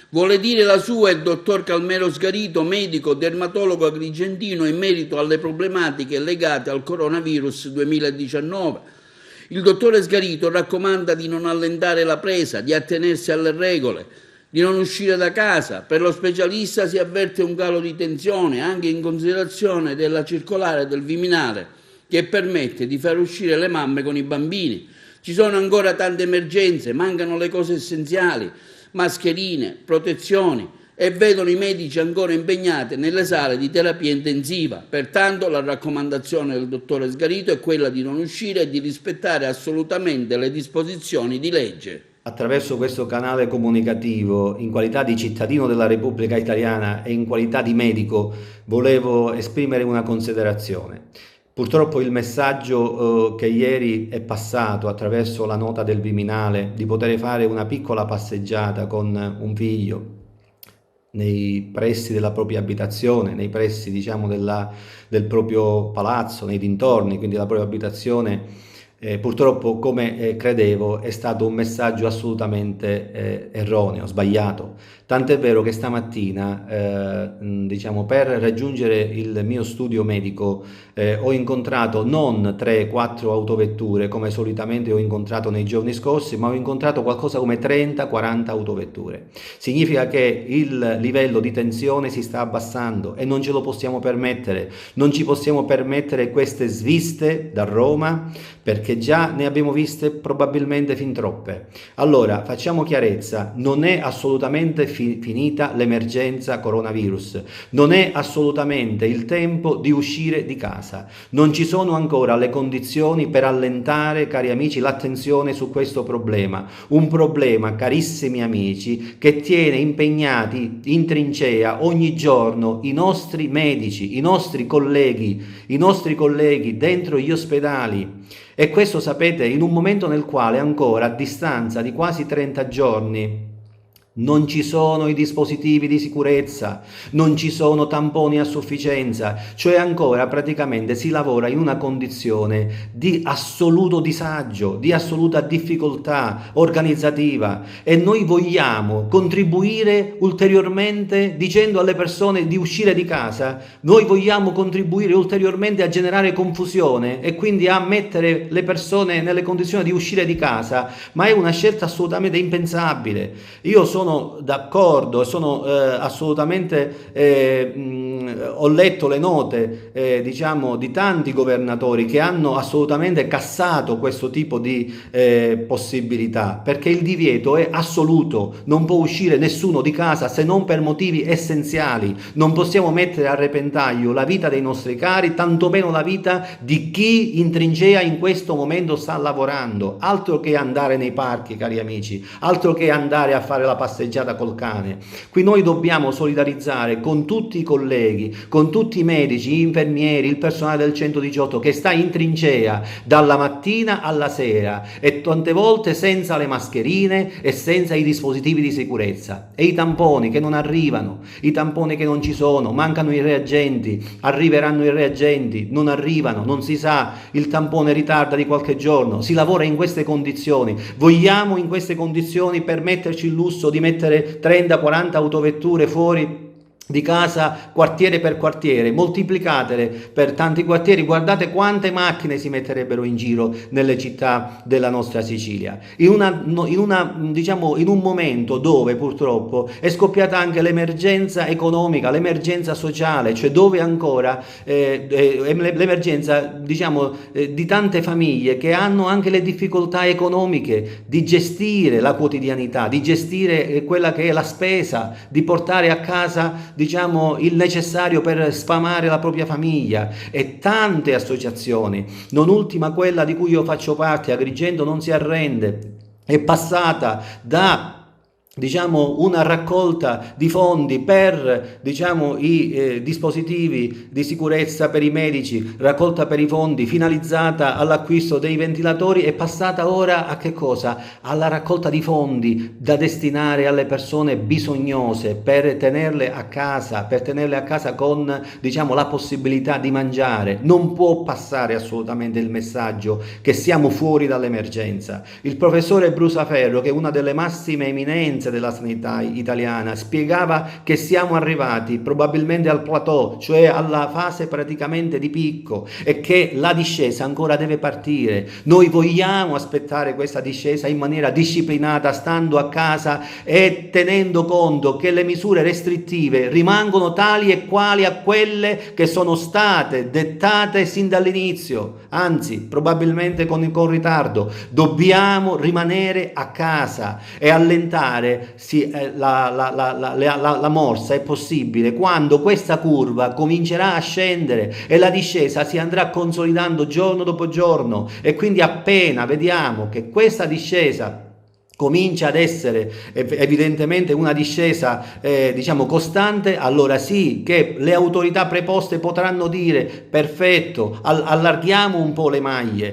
Vuole dire la sua il dottor Calmero Sgarito, medico dermatologo agrigentino, in merito alle problematiche legate al coronavirus 2019. Il dottore Sgarito raccomanda di non allentare la presa, di attenersi alle regole, di non uscire da casa. Per lo specialista si avverte un calo di tensione anche in considerazione della circolare del Viminale, che permette di far uscire le mamme con i bambini. Ci sono ancora tante emergenze, mancano le cose essenziali, mascherine, protezioni, e vedono i medici ancora impegnati nelle sale di terapia intensiva. Pertanto la raccomandazione del dottore Sgarito è quella di non uscire e di rispettare assolutamente le disposizioni di legge. Attraverso questo canale comunicativo, in qualità di cittadino della Repubblica Italiana e in qualità di medico, volevo esprimere una considerazione. Purtroppo il messaggio che ieri è passato attraverso la nota del Viminale di poter fare una piccola passeggiata con un figlio nei pressi della propria abitazione, nei pressi diciamo del proprio palazzo, nei dintorni, quindi la propria abitazione, purtroppo come credevo è stato un messaggio assolutamente erroneo, sbagliato. Tant'è vero che stamattina, diciamo, per raggiungere il mio studio medico ho incontrato non 3-4 autovetture come solitamente ho incontrato nei giorni scorsi, ma ho incontrato qualcosa come 30-40 autovetture. Significa che il livello di tensione si sta abbassando e non ce lo possiamo permettere. Non ci possiamo permettere queste sviste da Roma, perché già ne abbiamo viste probabilmente fin troppe. Allora, facciamo chiarezza, non è assolutamente finita l'emergenza coronavirus, non è assolutamente il tempo di uscire di casa, non ci sono ancora le condizioni per allentare, cari amici, l'attenzione su questo problema, un problema, carissimi amici, che tiene impegnati in trincea ogni giorno i nostri medici, i nostri colleghi dentro gli ospedali. E questo, sapete, in un momento nel quale ancora a distanza di quasi 30 giorni non ci sono i dispositivi di sicurezza, non ci sono tamponi a sufficienza, cioè ancora praticamente si lavora in una condizione di assoluto disagio, di assoluta difficoltà organizzativa, e noi vogliamo contribuire ulteriormente dicendo alle persone di uscire di casa, noi vogliamo contribuire ulteriormente a generare confusione e quindi a mettere le persone nelle condizioni di uscire di casa, ma è una scelta assolutamente impensabile. Io sono d'accordo, sono assolutamente, ho letto le note diciamo di tanti governatori che hanno assolutamente cassato questo tipo di possibilità, perché il divieto è assoluto, non può uscire nessuno di casa se non per motivi essenziali, non possiamo mettere a repentaglio la vita dei nostri cari, tantomeno la vita di chi in trincea in questo momento sta lavorando. Altro che andare nei parchi, cari amici, altro che andare a fare la passeggiata col cane. Qui noi dobbiamo solidarizzare con tutti i colleghi, con tutti i medici, gli infermieri, il personale del 118 che sta in trincea dalla mattina alla sera e tante volte senza le mascherine e senza i dispositivi di sicurezza, e i tamponi che non arrivano, i tamponi che non ci sono, mancano i reagenti, arriveranno i reagenti, non arrivano, non si sa, il tampone ritarda di qualche giorno, si lavora in queste condizioni. Vogliamo in queste condizioni permetterci il lusso di mettere 30-40 autovetture fuori di casa, quartiere per quartiere? Moltiplicatele per tanti quartieri, guardate quante macchine si metterebbero in giro nelle città della nostra Sicilia, in un momento dove purtroppo è scoppiata anche l'emergenza economica, l'emergenza sociale, cioè dove ancora l'emergenza di tante famiglie che hanno anche le difficoltà economiche di gestire la quotidianità, di gestire quella che è la spesa, di portare a casa il necessario per sfamare la propria famiglia, e tante associazioni, non ultima quella di cui io faccio parte, Agrigento non si arrende, è passata da una raccolta di fondi per i dispositivi di sicurezza per i medici, raccolta per i fondi finalizzata all'acquisto dei ventilatori, è passata ora a che cosa? Alla raccolta di fondi da destinare alle persone bisognose per tenerle a casa con la possibilità di mangiare. Non può passare assolutamente il messaggio che siamo fuori dall'emergenza. Il professore Brusaferro, che è una delle massime eminenze della sanità italiana, spiegava che siamo arrivati probabilmente al plateau, cioè alla fase praticamente di picco, e che la discesa ancora deve partire. Noi vogliamo aspettare questa discesa in maniera disciplinata, stando a casa e tenendo conto che le misure restrittive rimangono tali e quali a quelle che sono state dettate sin dall'inizio, anzi probabilmente con ritardo. Dobbiamo rimanere a casa e allentare la morsa, è possibile, quando questa curva comincerà a scendere e la discesa si andrà consolidando giorno dopo giorno, e quindi appena vediamo che questa discesa comincia ad essere evidentemente una discesa diciamo costante, allora sì che le autorità preposte potranno dire: perfetto, allarghiamo un po' le maglie,